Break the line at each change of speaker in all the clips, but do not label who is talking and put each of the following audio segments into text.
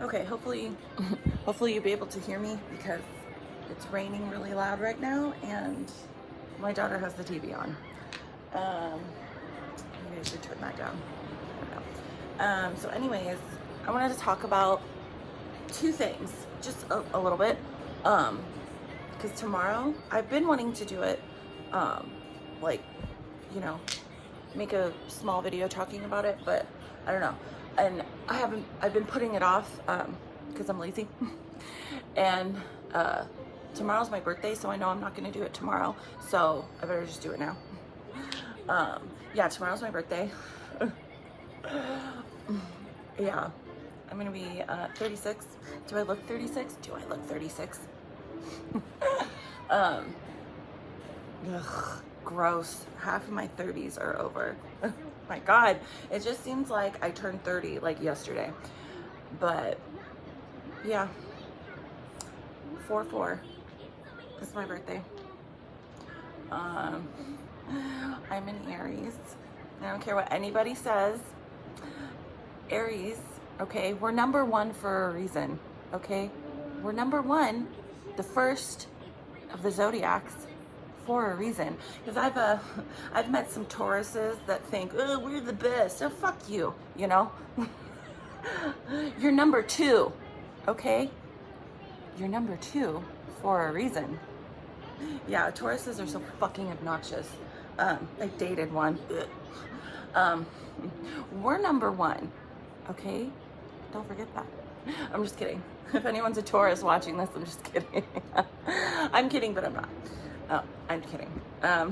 Okay, hopefully you'll be able to hear me because it's raining really loud right now and my daughter has the TV on. Maybe I should turn that down. I don't know. So anyways, I wanted to talk about two things, just a little bit. Because tomorrow, I've been wanting to do it, like, you know, make a small video talking about it, but I don't know. And I've been putting it off, because I'm lazy. And, tomorrow's my birthday, so I know I'm not going to do it tomorrow. So I better just do it now. Yeah, tomorrow's my birthday. Yeah, I'm going to be, 36. Do I look 36? Do I look 36? Ugh, gross. Half of my 30s are over. My God, it just seems like I turned 30 like yesterday. But yeah, 4/4. It's my birthday. I'm an Aries. I don't care what anybody says. Aries, okay, we're number one for a reason. Okay, we're number one, the first of the zodiacs, for a reason. Because I've met some Tauruses that think, oh, we're the best. Oh, fuck you, you know. You're number two, okay? You're number two for a reason. Yeah, Tauruses are so fucking obnoxious. I dated one. We're number one, okay? Don't forget that. I'm just kidding. If anyone's a Taurus watching this, I'm just kidding. I'm kidding, but I'm not. Oh, I'm kidding. I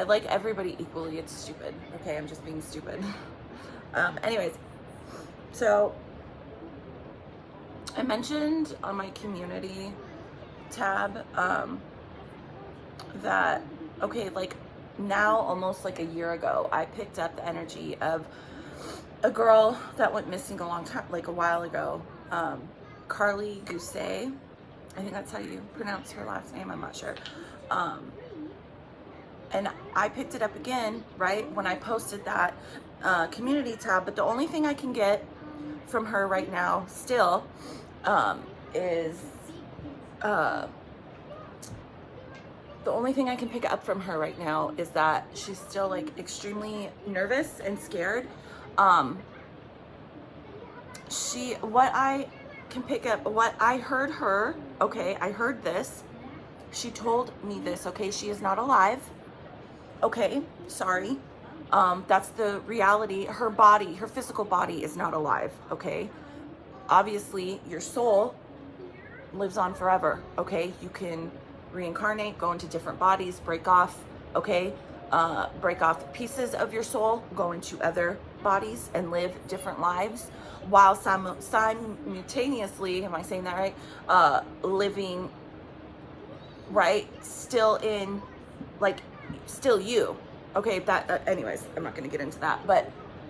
like everybody equally. It's stupid. Okay, I'm just being stupid. Anyways, so I mentioned on my community tab that, okay, like now almost like a year ago, I picked up the energy of a girl that went missing a long time, like a while ago, Karlie Guse. I think that's how you pronounce her last name. I'm not sure. And I picked it up again, right, when I posted that community tab. But the only thing I can get from her right now still is the only thing I can pick up from her right now is that she's still like extremely nervous and scared. What I can pick up, what I heard her, okay, I heard this. She told me this, okay, she is not alive. Okay, sorry. That's the reality. Her body, her physical body is not alive, okay? Obviously, your soul lives on forever, okay? You can reincarnate, go into different bodies, break off, okay? Break off pieces of your soul, go into other bodies and live different lives while simultaneously, am I saying that right? Living, right? Still in, like, still you. Okay, that, anyways, I'm not gonna get into that, but,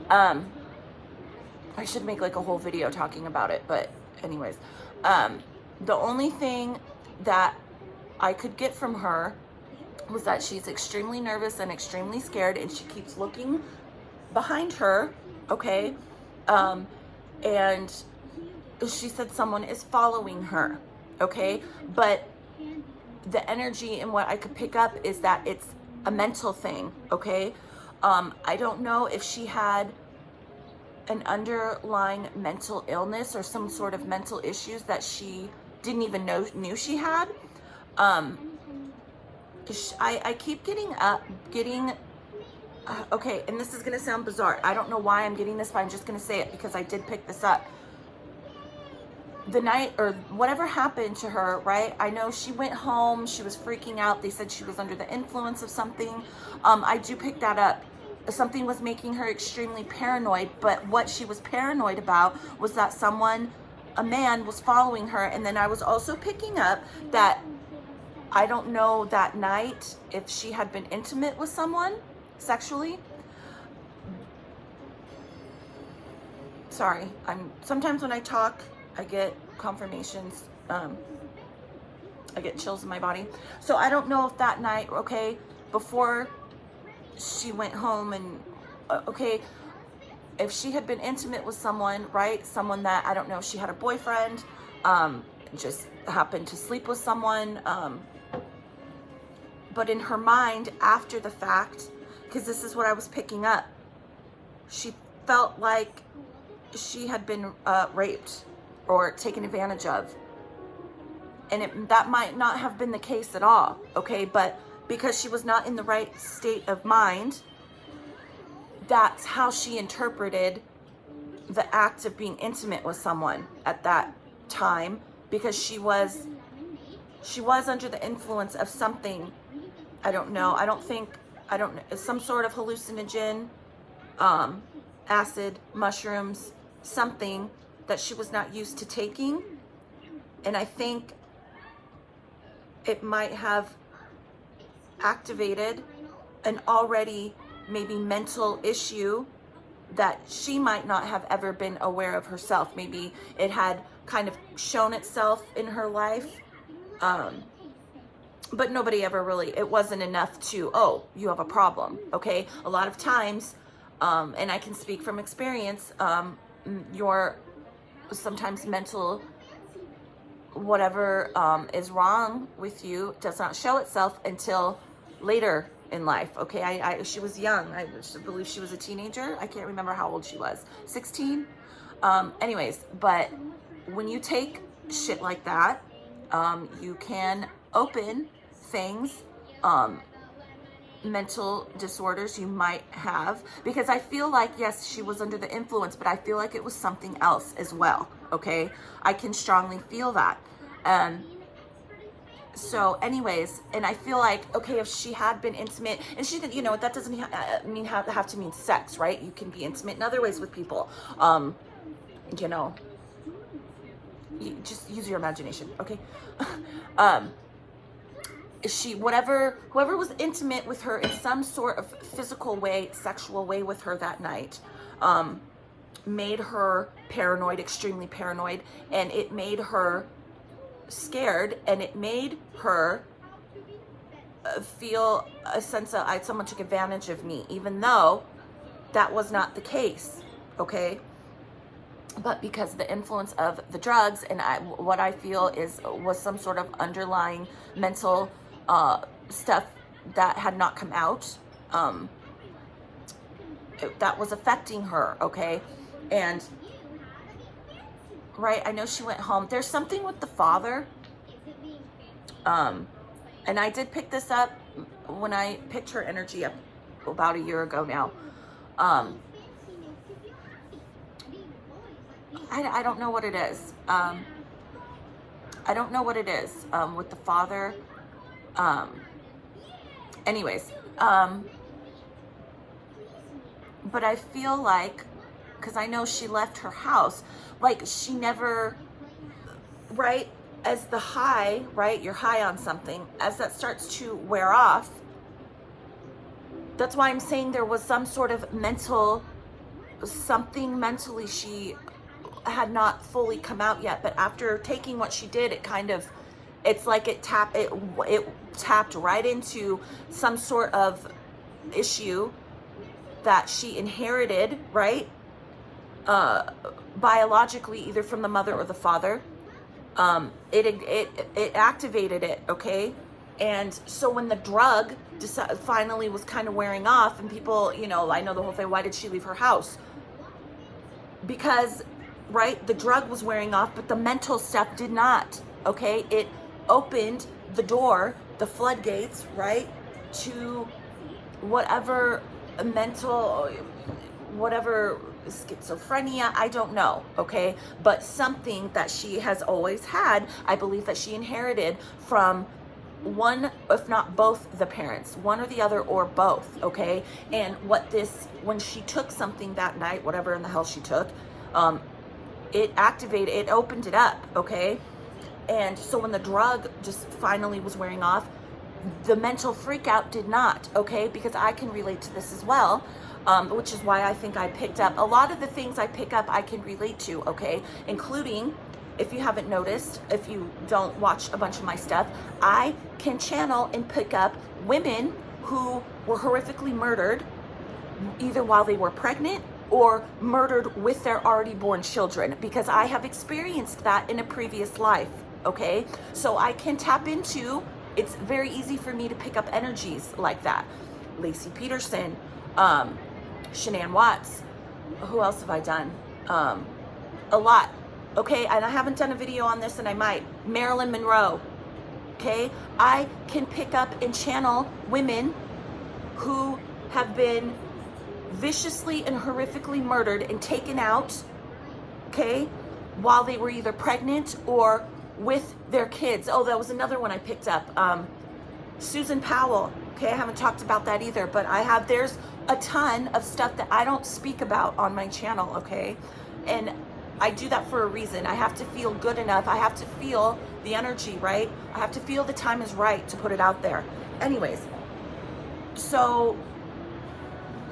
I should make like a whole video talking about it, but anyways, the only thing that I could get from her was that she's extremely nervous and extremely scared, and she keeps looking behind her, okay? And she said someone is following her, okay? But the energy and what I could pick up is that it's a mental thing, okay? I don't know if she had an underlying mental illness or some sort of mental issues that she didn't even knew she had. I keep getting, okay, and this is gonna sound bizarre. I don't know why I'm getting this, but I'm just gonna say it because I did pick this up. The night or whatever happened to her, right? I know she went home, she was freaking out. They said she was under the influence of something. I do pick that up. Something was making her extremely paranoid, but what she was paranoid about was that a man was following her. And then I was also picking up that I don't know that night if she had been intimate with someone sexually. Sorry, sometimes when I talk, I get confirmations, I get chills in my body. So I don't know if that night, okay, before she went home and, okay, if she had been intimate with someone, right? Someone that, I don't know, she had a boyfriend, just happened to sleep with someone, but in her mind after the fact, because this is what I was picking up, she felt like she had been raped or taken advantage of. And that might not have been the case at all, okay? But because she was not in the right state of mind, that's how she interpreted the act of being intimate with someone at that time, because she was under the influence of something. I don't know. Some sort of hallucinogen, acid, mushrooms, something that she was not used to taking. And I think it might have activated an already maybe mental issue that she might not have ever been aware of herself. Maybe it had kind of shown itself in her life, but nobody ever really, it wasn't enough to, oh, you have a problem, okay? A lot of times, and I can speak from experience, your sometimes mental whatever is wrong with you does not show itself until later in life, okay? She was young. I believe she was a teenager. I can't remember how old she was. 16? Anyways, but when you take shit like that, you can open things, mental disorders you might have, because I feel like, yes, she was under the influence, but I feel like it was something else as well, okay? I can strongly feel that. So anyways, and I feel like, okay, if she had been intimate, and she didn't, that doesn't have to mean sex, right? You can be intimate in other ways with people. You just use your imagination, okay? Whoever was intimate with her in some sort of physical way, sexual way with her that night, made her paranoid, extremely paranoid, and it made her scared, and it made her feel a sense of, someone took advantage of me, even though that was not the case, okay? But because of the influence of the drugs, and what I feel was some sort of underlying mental stuff that had not come out, that was affecting her, okay? And right, I know she went home. There's something with the father, and I did pick this up when I picked her energy up about a year ago now. I don't know what it is. I don't know what it is with the father. Anyways, but I feel like, because I know she left her house, like she never, right, as the high, right, you're high on something, as that starts to wear off, that's why I'm saying there was some sort of something mentally she had not fully come out yet, but after taking what she did, it's like it tapped right into some sort of issue that she inherited, right? Biologically, either from the mother or the father. It activated it, okay? And so when the drug finally was kind of wearing off, and people, I know the whole thing, why did she leave her house? Because, right, the drug was wearing off, but the mental stuff did not, okay? It opened the door, the floodgates, right, to whatever mental, whatever schizophrenia, I don't know, okay? But something that she has always had, I believe that she inherited from one, if not both the parents, one or the other or both, okay? And when she took something that night, whatever in the hell she took, it opened it up, okay? And so when the drug just finally was wearing off, the mental freak out did not, okay? Because I can relate to this as well, which is why I think I picked up a lot of the things I pick up, I can relate to, okay? Including, if you haven't noticed, if you don't watch a bunch of my stuff, I can channel and pick up women who were horrifically murdered either while they were pregnant or murdered with their already born children, because I have experienced that in a previous life, okay? So I can tap into, it's very easy for me to pick up energies like that. Lacey Peterson, Shanann Watts, who else have I done? A lot, okay? And I haven't done a video on this, and I might. Marilyn Monroe, okay? I can pick up and channel women who have been viciously and horrifically murdered and taken out, okay, while they were either pregnant or with their kids. Oh, that was another one I picked up. Susan Powell, okay, I haven't talked about that either, but there's a ton of stuff that I don't speak about on my channel, okay? And I do that for a reason. I have to feel good enough. I have to feel the energy, right? I have to feel the time is right to put it out there. Anyways, so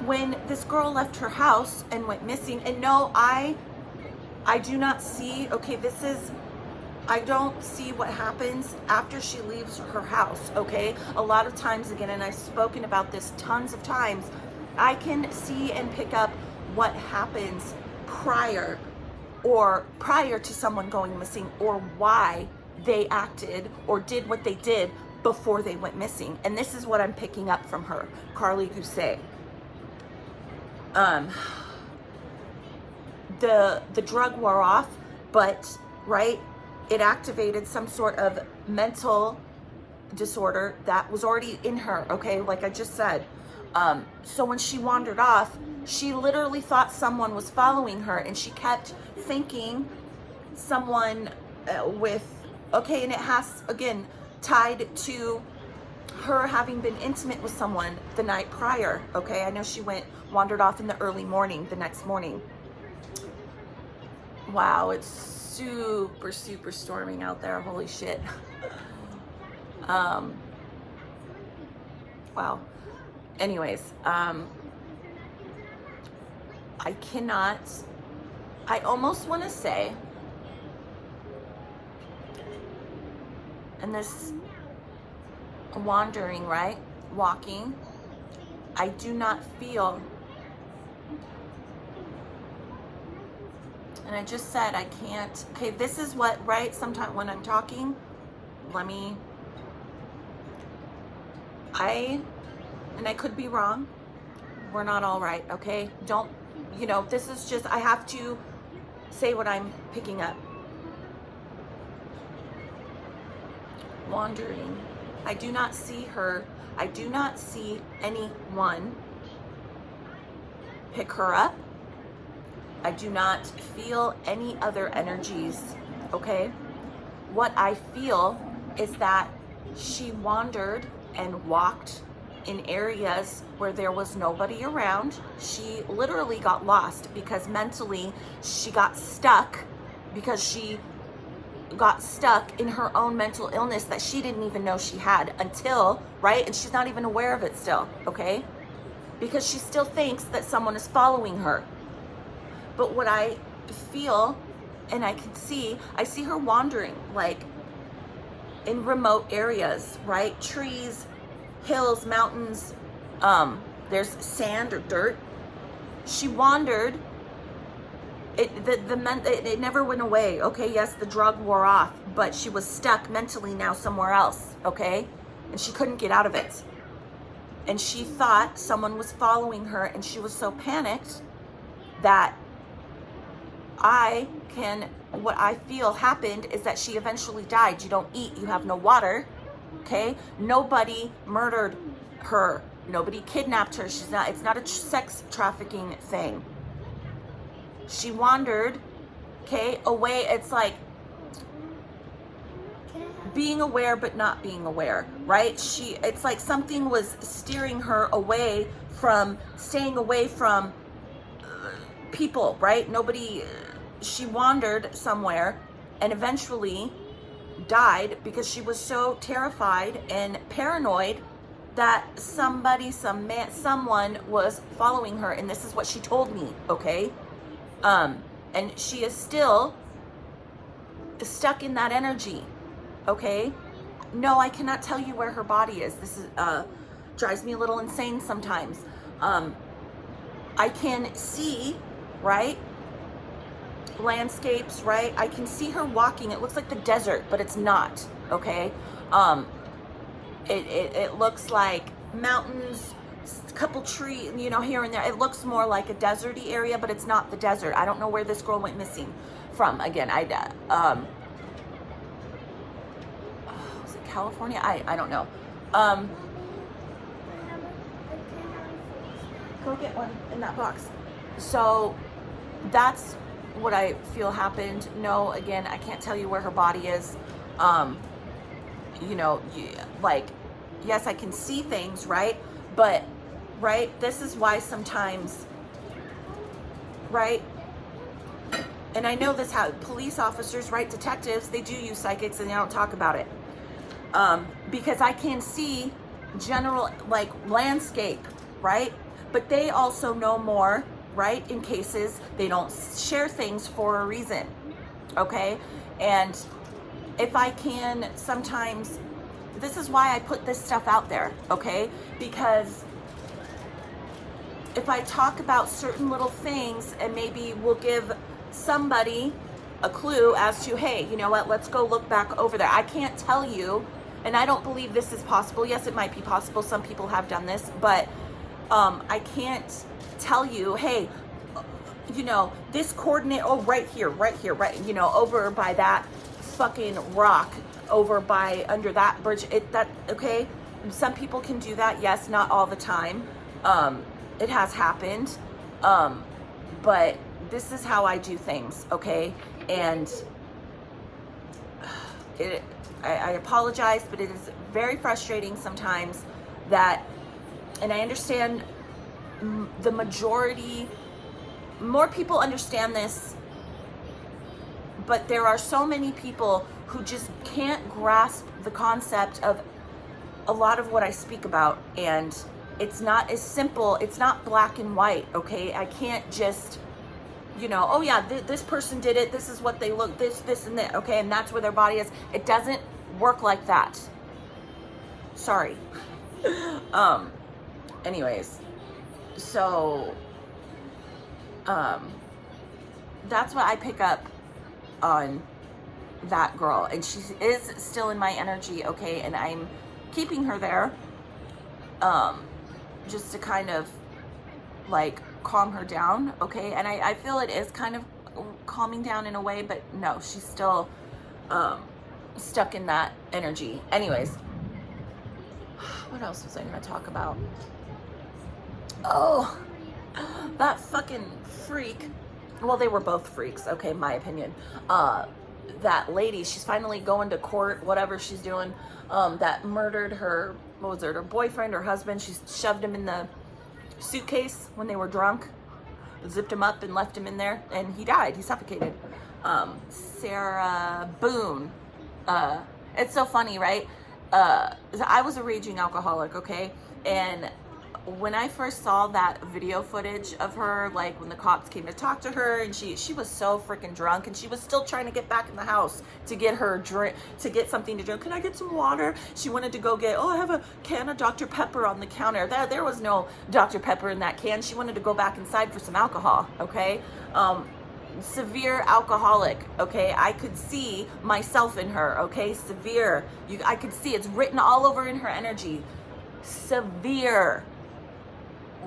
when this girl left her house and went missing, and no, I do not see, okay, I don't see what happens after she leaves her house, okay? A lot of times, again, and I've spoken about this tons of times, I can see and pick up what happens prior to someone going missing, or why they acted or did what they did before they went missing. And this is what I'm picking up from her, Karlie Guse. The drug wore off, but, right, it activated some sort of mental disorder that was already in her, okay, like I just said. So when she wandered off, she literally thought someone was following her, and she kept thinking someone okay, and it has, again, tied to her having been intimate with someone the night prior, okay? I know she wandered off in the early morning, the next morning. Wow, it's super, super storming out there, holy shit. Wow. Anyways, I almost want to say, and this wandering, right, walking, I do not feel, and I just said I can't, okay, this is what, right, sometimes when I'm talking, and I could be wrong, we're not all right, okay? Don't, this is just, I have to say what I'm picking up. Wandering. I do not see her. I do not see anyone pick her up. I do not feel any other energies, okay? What I feel is that she wandered and walked in areas where there was nobody around. She literally got lost because mentally she got stuck, because she got stuck in her own mental illness that she didn't even know she had until, right? And she's not even aware of it still, okay? Because she still thinks that someone is following her. But what I feel, and I can see, I see her wandering, like, in remote areas, right? Trees, hills, mountains, there's sand or dirt. She wandered. It never went away, okay? Yes, the drug wore off, but she was stuck mentally now somewhere else, okay? And she couldn't get out of it. And she thought someone was following her, and she was so panicked that what I feel happened is that she eventually died. You don't eat, you have no water, okay? Nobody murdered her. Nobody kidnapped her. It's not a sex trafficking thing. She wandered, okay, away. It's like being aware but not being aware, right? It's like something was steering her away from, staying away from people, right? She wandered somewhere and eventually died because she was so terrified and paranoid that someone was following her. And this is what she told me, okay? And she is still stuck in that energy, okay? No, I cannot tell you where her body is. This is drives me a little insane sometimes. I can see, right, landscapes, right? I can see her walking. It looks like the desert, but it's not, okay? It looks like mountains, a couple trees, you know, here and there. It looks more like a deserty area, but it's not the desert. I don't know where this girl went missing from. Again, was it California? I don't know. Go get one in that box. So that's what I feel happened. No, again, I can't tell you where her body is. You know, like, yes, I can see things, right? But, right, this is why sometimes, right? And I know this, how police officers, right, detectives, they do use psychics and they don't talk about it. Because I can see general, like, landscape, right? But they also know more, right? In cases, they don't share things for a reason, okay? And if I can sometimes, this is why I put this stuff out there, okay? Because if I talk about certain little things and maybe we'll give somebody a clue as to, hey, you know what, let's go look back over there. I can't tell you, and I don't believe this is possible. Yes, it might be possible. Some people have done this, but I can't tell you, hey, you know, this coordinate, oh, right here, right, you know, over by that fucking rock, over by under that bridge, okay? Some people can do that, yes, not all the time. It has happened, but this is how I do things, okay? And I apologize, but it is very frustrating sometimes that, and I understand the majority, more people understand this, but there are so many people who just can't grasp the concept of a lot of what I speak about. And it's not as simple. It's not black and white, okay? I can't just, you know, oh yeah, this person did it. This is what they look, this, and that, okay? And that's where their body is. It doesn't work like that. Sorry. Anyways, so, that's what I pick up on that girl, and she is still in my energy, okay, and I'm keeping her there, just to kind of like calm her down, okay, and I feel it is kind of calming down in a way, but no, she's still stuck in that energy. Anyways, what else was I gonna talk about? Oh, that fucking freak. Well, they were both freaks, okay, my opinion. That lady, she's finally going to court, whatever she's doing, that murdered her, what was it, her boyfriend or husband. She shoved him in the suitcase when they were drunk, zipped him up and left him in there, and he died, he suffocated. Sara Boone. It's so funny, right? I was a raging alcoholic, okay? And when I first saw that video footage of her, like when the cops came to talk to her, and she was so freaking drunk, and she was still trying to get back in the house to get her drink, to get something to drink. Can I get some water? She wanted to go get, oh, I have a can of Dr. Pepper on the counter. There was no Dr. Pepper in that can. She wanted to go back inside for some alcohol, okay? Severe alcoholic, okay? I could see myself in her, okay? Severe. I could see it's written all over in her energy. Severe.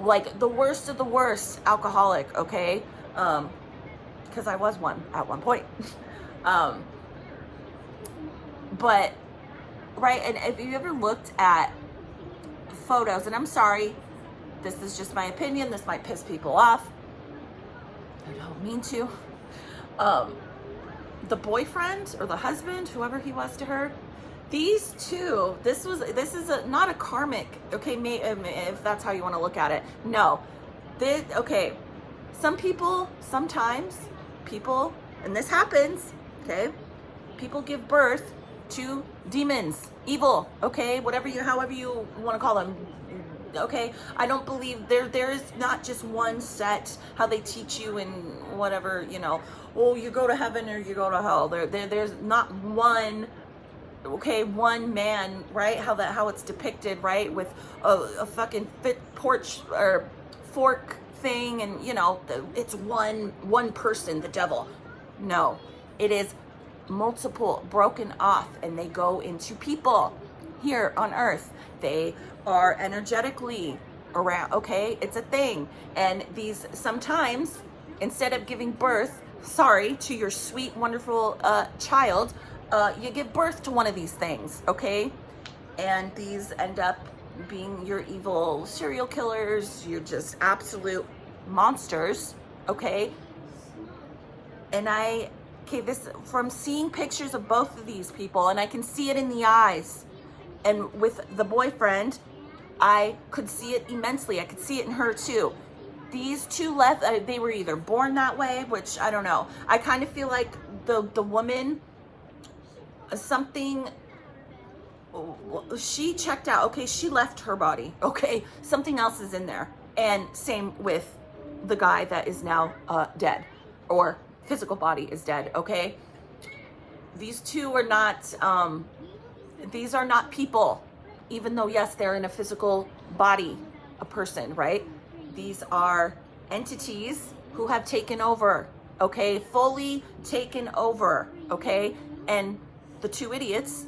Like the worst of the worst alcoholic, okay? Because I was one at one point. But, right, and if you ever looked at photos, and I'm sorry, this is just my opinion, this might piss people off, I don't mean to. The boyfriend or the husband, whoever he was to her, these two, this is not a karmic, okay, if that's how you want to look at it. No, okay, sometimes people, and this happens, okay, people give birth to demons, evil, okay, however you want to call them, okay? I don't believe there is not just one set, how they teach you in whatever, you know, oh, you go to heaven or you go to hell. There's not one, okay, one man, right? How it's depicted, right? With a fucking porch or thing, and you know, it's one person, the devil. No, it is multiple broken off, and they go into people here on earth. They are energetically around, okay? It's a thing. And these, sometimes, instead of giving birth, to your sweet, wonderful child, you give birth to one of these things, okay? And these end up being your evil serial killers. You're just absolute monsters, okay? And this, from seeing pictures of both of these people, and I can see it in the eyes, and with the boyfriend, I could see it immensely. I could see it in her too. These two left, they were either born that way, which I don't know. I kind of feel like the woman, something, she checked out, okay? She left her body, okay? Something else is in there. And same with the guy that is now dead, or physical body is dead, okay? These two are not, these are not people, even though, yes, they're in a physical body, a person, right? These are entities who have taken over, okay? Fully taken over, okay? And the two idiots,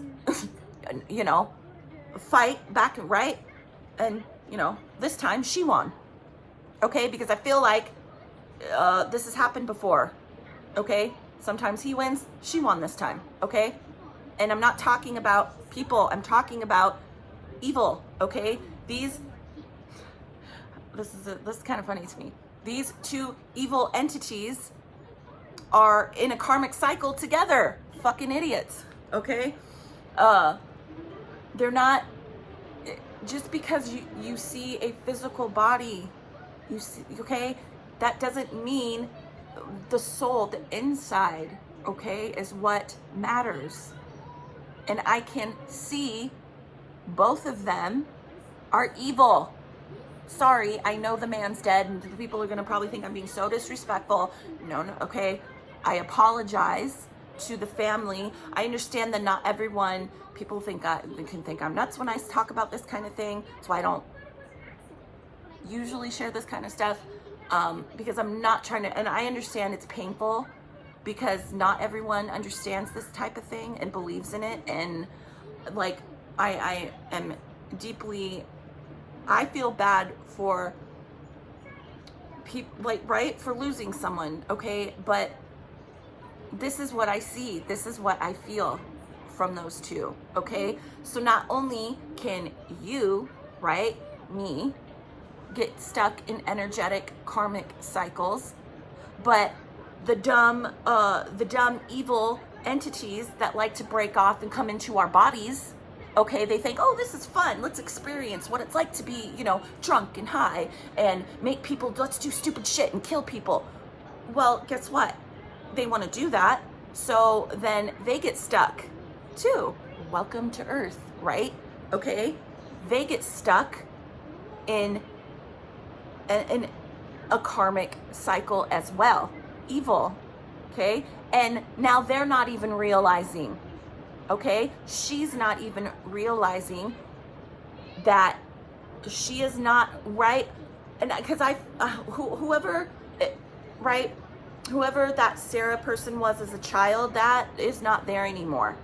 you know, fight back, right? And, you know, this time she won, okay? Because I feel like this has happened before, okay? Sometimes he wins, she won this time, okay? And I'm not talking about people, I'm talking about evil, okay? This is kind of funny to me. These two evil entities are in a karmic cycle together. Fucking idiots, okay? They're not, just because you see a physical body, you see, okay? That doesn't mean the soul, the inside, okay, is what matters. And I can see both of them are evil. Sorry, I know the man's dead, and the people are gonna probably think I'm being so disrespectful. No, okay. I apologize to the family. I understand that not everyone, people can think I'm nuts when I talk about this kind of thing. So I don't usually share this kind of stuff, because I'm not trying to, and I understand it's painful, because not everyone understands this type of thing and believes in it. And like, I am deeply, I feel bad for people, like, right, for losing someone, okay? But this is what I see. This is what I feel from those two, okay? So not only can you, right, me, get stuck in energetic karmic cycles, but the dumb evil entities that like to break off and come into our bodies, okay, they think, oh, this is fun, let's experience what it's like to be, you know, drunk and high and make people, let's do stupid shit and kill people. Well, guess what? They want to do that, so then they get stuck too. Welcome to Earth, right? Okay, they get stuck in a karmic cycle as well. Evil, okay? And now they're not even realizing, okay? She's not even realizing that she is not right. And because whoever that Sara person was as a child, that is not there anymore,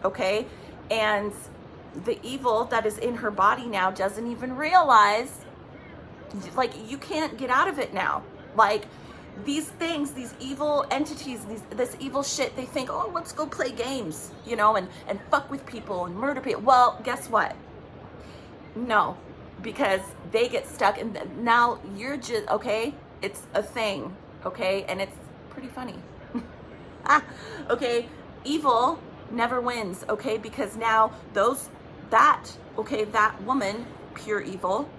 okay? And the evil that is in her body now doesn't even realize, like, you can't get out of it now. Like, these things, these evil entities, this evil shit, they think, oh, let's go play games, you know, and fuck with people and murder people. Well, guess what? No, because they get stuck, and now you're just, okay, it's a thing, okay, and it's pretty funny. Okay, evil never wins, okay, because now that woman, pure evil,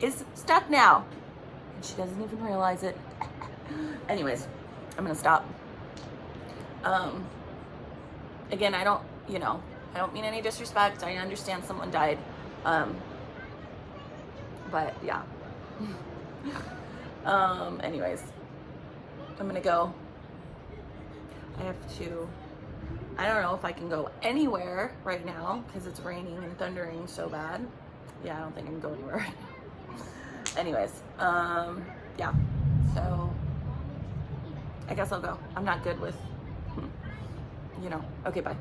is stuck now. And she doesn't even realize it. Anyways, I'm gonna stop. Again, I don't mean any disrespect. I understand someone died. But yeah. Anyways, I'm gonna go. I don't know if I can go anywhere right now because it's raining and thundering so bad. Yeah, I don't think I can go anywhere right now. Anyways, yeah. So I guess I'll go. I'm not good with, you know. Okay, bye.